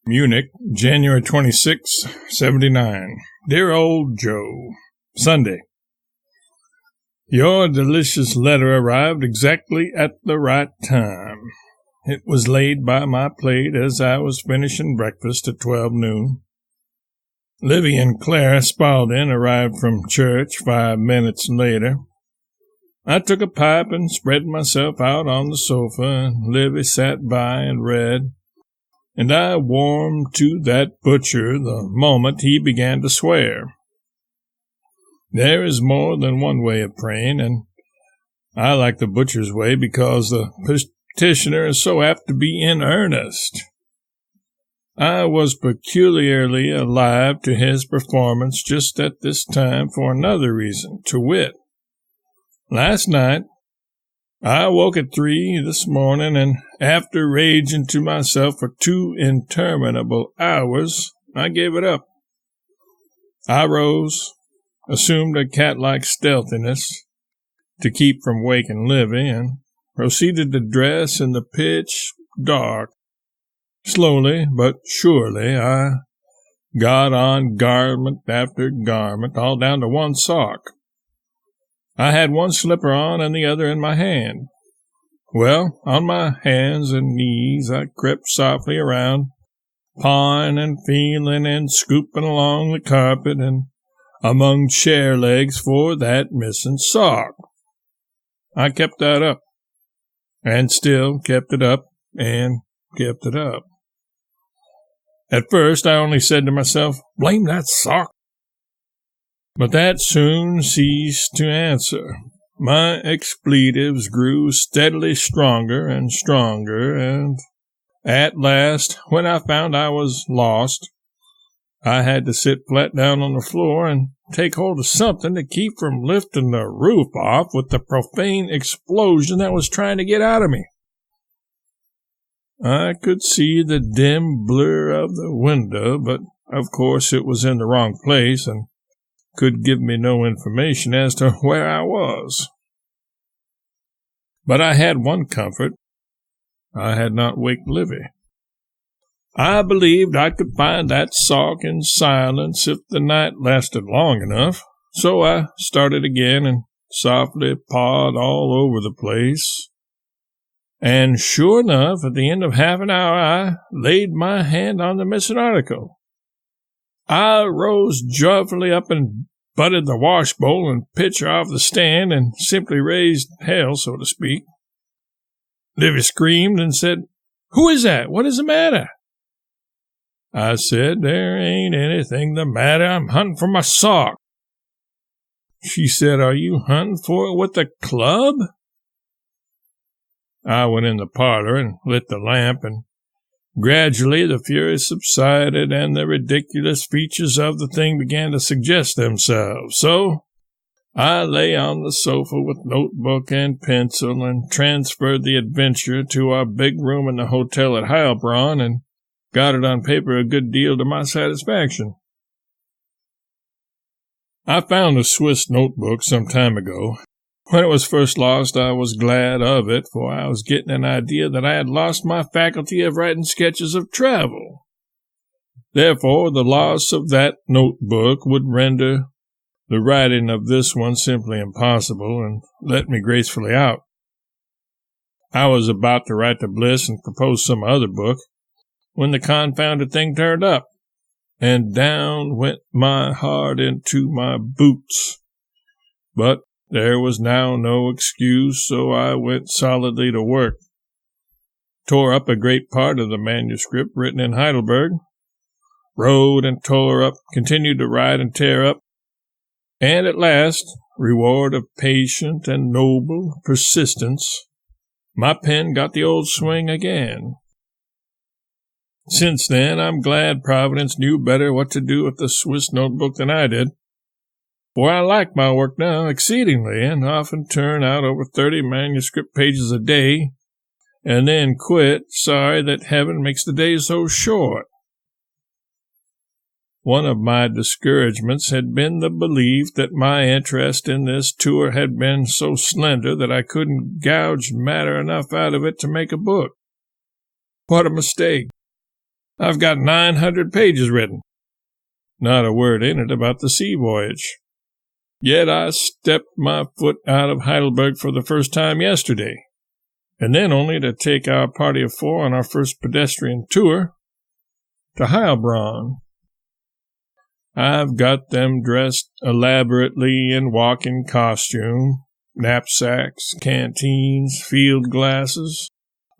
Munich, January 26, 79. Dear old Joe, Sunday. Your delicious letter arrived exactly at the right time. It was laid by my plate as I was finishing breakfast at 12 noon. Livy and Clara Spaulding arrived from church 5 minutes later. I took a pipe and spread myself out on the sofa, and Livy sat by and read, and I warmed to that butcher the moment he began to swear. There is more than one way of praying, and I like the butcher's way because the petitioner is so apt to be in earnest. I was peculiarly alive to his performance just at this time for another reason, to wit. Last night, I woke at 3 this morning, and after raging to myself for 2 interminable hours, I gave it up. I rose, assumed a cat-like stealthiness to keep from waking Livy, and proceeded to dress in the pitch dark. Slowly but surely, I got on garment after garment, all down to one sock. I had one slipper on and the other in my hand. Well, on my hands and knees I crept softly around, pawing and feeling and scooping along the carpet and among chair legs for that missing sock. I kept that up, and still kept it up, and kept it up. At first I only said to myself, "Blame that sock." But that soon ceased to answer. My expletives grew steadily stronger and stronger, and at last, when I found I was lost, I had to sit flat down on the floor and take hold of something to keep from lifting the roof off with the profane explosion that was trying to get out of me. I could see the dim blur of the window, but of course it was in the wrong place and could give me no information as to where I was. But I had one comfort. I had not waked Livy. I believed I could find that sock in silence if the night lasted long enough, so I started again and softly pawed all over the place. And sure enough, at the end of half an hour, I laid my hand on the missing article. I rose joyfully up and butted the washbowl and pitcher off the stand and simply raised hell, so to speak. Livy screamed and said, "Who is that? What is the matter?" I said, "There ain't anything the matter. I'm hunting for my sock." She said, "Are you hunting for it with a club?" I went in the parlor and lit the lamp, and gradually the fury subsided and the ridiculous features of the thing began to suggest themselves. So I lay on the sofa with notebook and pencil and transferred the adventure to our big room in the hotel at Heilbronn and got it on paper a good deal to my satisfaction. I found a Swiss notebook some time ago. When it was first lost, I was glad of it, for I was getting an idea that I had lost my faculty of writing sketches of travel. Therefore, the loss of that notebook would render the writing of this one simply impossible and let me gracefully out. I was about to write to Bliss and propose some other book when the confounded thing turned up, and down went my heart into my boots. But there was now no excuse, so I went solidly to work, tore up a great part of the manuscript written in Heidelberg, wrote and tore up, continued to write and tear up, and at last, reward of patient and noble persistence, my pen got the old swing again. Since then, I'm glad Providence knew better what to do with the Swiss notebook than I did, for I like my work now exceedingly, and often turn out over 30 manuscript pages a day, and then quit, sorry that heaven makes the day so short. One of my discouragements had been the belief that my interest in this tour had been so slender that I couldn't gouge matter enough out of it to make a book. What a mistake! I've got 900 pages written. Not a word in it about the sea voyage. Yet I stepped my foot out of Heidelberg for the first time yesterday, and then only to take our party of 4 on our first pedestrian tour to Heilbronn. I've got them dressed elaborately in walking costume, knapsacks, canteens, field glasses,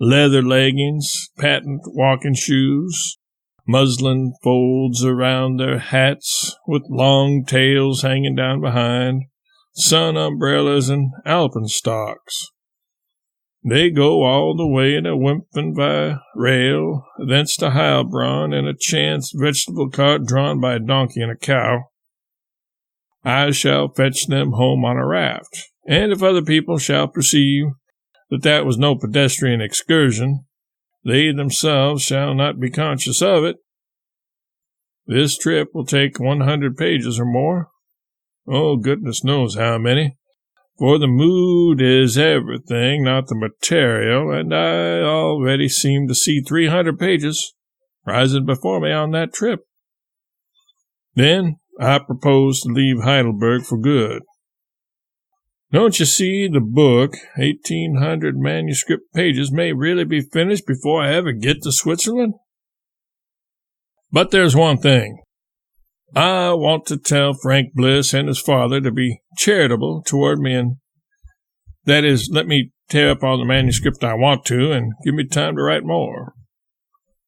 leather leggings, patent walking shoes, muslin folds around their hats with long tails hanging down behind, sun umbrellas, and alpenstocks. They go all the way to Wimpfen by rail, thence to Heilbronn in a chance vegetable cart drawn by a donkey and a cow. I shall fetch them home on a raft, and if other people shall perceive that was no pedestrian excursion, they themselves shall not be conscious of it. This trip will take 100 pages or more. Oh, goodness knows how many. For the mood is everything, not the material, and I already seem to see 300 pages rising before me on that trip. Then I propose to leave Heidelberg for good. Don't you see, the book, 1,800 manuscript pages, may really be finished before I ever get to Switzerland? But there's one thing. I want to tell Frank Bliss and his father to be charitable toward me, and that is, let me tear up all the manuscript I want to and give me time to write more.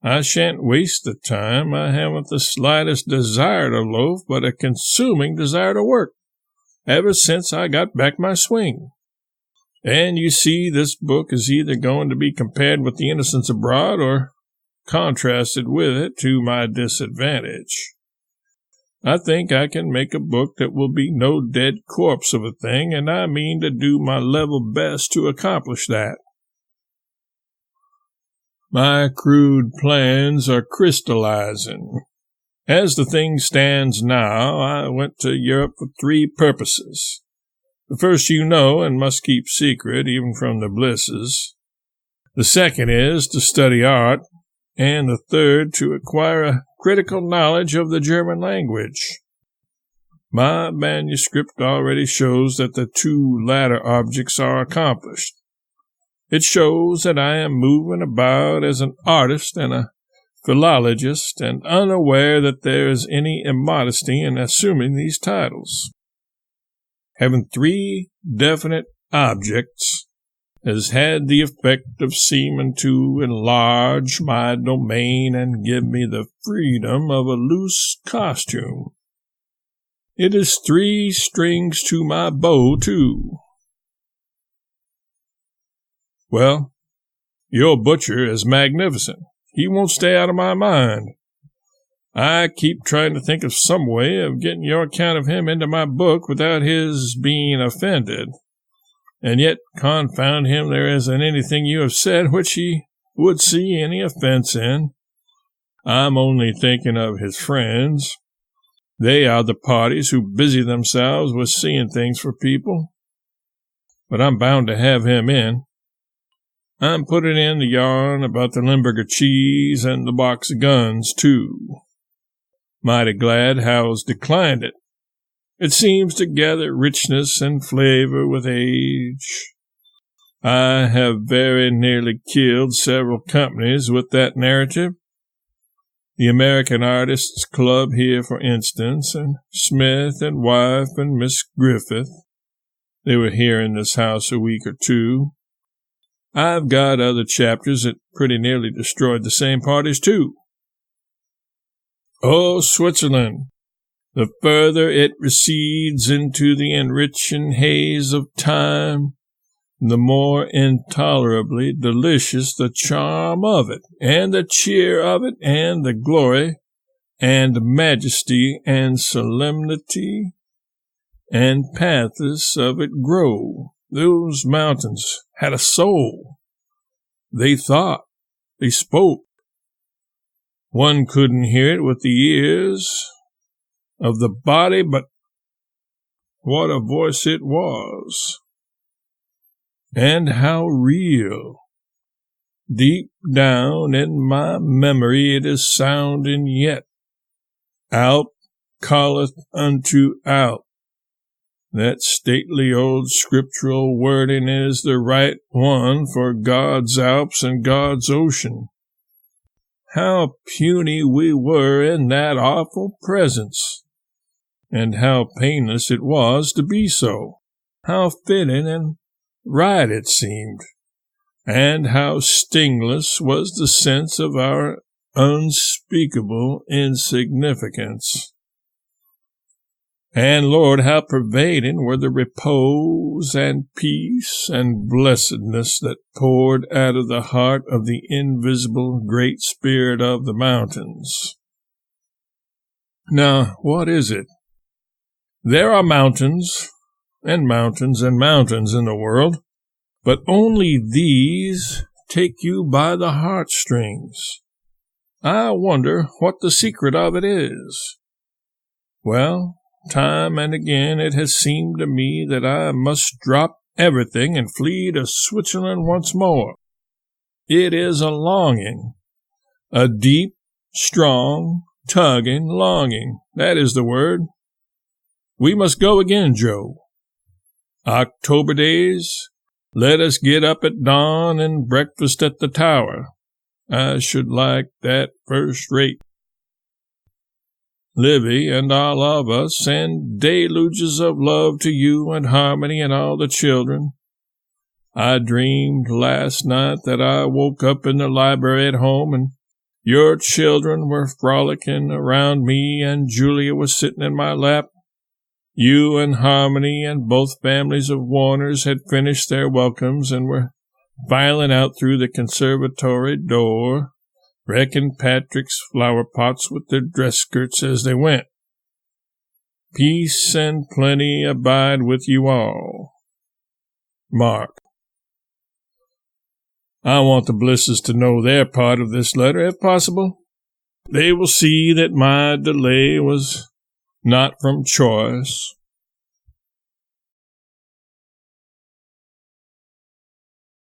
I shan't waste the time. I haven't the slightest desire to loaf, but a consuming desire to work, ever since I got back my swing. And you see, this book is either going to be compared with The Innocents Abroad or contrasted with it to my disadvantage. I think I can make a book that will be no dead corpse of a thing, and I mean to do my level best to accomplish that. My crude plans are crystallizing. As the thing stands now, I went to Europe for 3 purposes. The first you know and must keep secret, even from the Blisses. The second is to study art, and the third to acquire a critical knowledge of the German language. My manuscript already shows that the 2 latter objects are accomplished. It shows that I am moving about as an artist and a philologist, and unaware that there is any immodesty in assuming these titles. Having 3 definite objects has had the effect of seeming to enlarge my domain and give me the freedom of a loose costume. It is 3 strings to my bow, too. Well, your butcher is magnificent. He won't stay out of my mind. I keep trying to think of some way of getting your account of him into my book without his being offended. And yet, confound him, there isn't anything you have said which he would see any offense in. I'm only thinking of his friends. They are the parties who busy themselves with seeing things for people. But I'm bound to have him in. I'm putting in the yarn about the Limburger cheese and the box of guns, too. Mighty glad Howells declined it. It seems to gather richness and flavor with age. I have very nearly killed several companies with that narrative. The American Artists Club here, for instance, and Smith and wife and Miss Griffith. They were here in this house a week or 2. I've got other chapters that pretty nearly destroyed the same parties, too. Oh, Switzerland! The further it recedes into the enriching haze of time, the more intolerably delicious the charm of it, and the cheer of it, and the glory, and majesty, and solemnity, and pathos of it grow. Those mountains had a soul. They thought. They spoke. One couldn't hear it with the ears of the body, but what a voice it was. And how real. Deep down in my memory it is sounding yet. Alp calleth unto Alp. That stately old scriptural wording is the right one for God's Alps and God's ocean. How puny we were in that awful presence, and how painless it was to be so, how fitting and right it seemed, and how stingless was the sense of our unspeakable insignificance. And, Lord, how pervading were the repose and peace and blessedness that poured out of the heart of the invisible Great Spirit of the mountains. Now, what is it? There are mountains and mountains and mountains in the world, but only these take you by the heartstrings. I wonder what the secret of it is. Well, time and again it has seemed to me that I must drop everything and flee to Switzerland once more. It is a longing, a deep, strong, tugging longing. That is the word. We must go again, Joe. October days, let us get up at dawn and breakfast at the Tower. I should like that first rate. Livy and all of us send deluges of love to you and Harmony and all the children. I dreamed last night that I woke up in the library at home and your children were frolicking around me and Julia was sitting in my lap. You and Harmony and both families of Warners had finished their welcomes and were filing out through the conservatory door, wrecking Patrick's flower pots with their dress skirts as they went. Peace and plenty abide with you all. Mark. I want the Blisses to know their part of this letter, if possible. They will see that my delay was not from choice.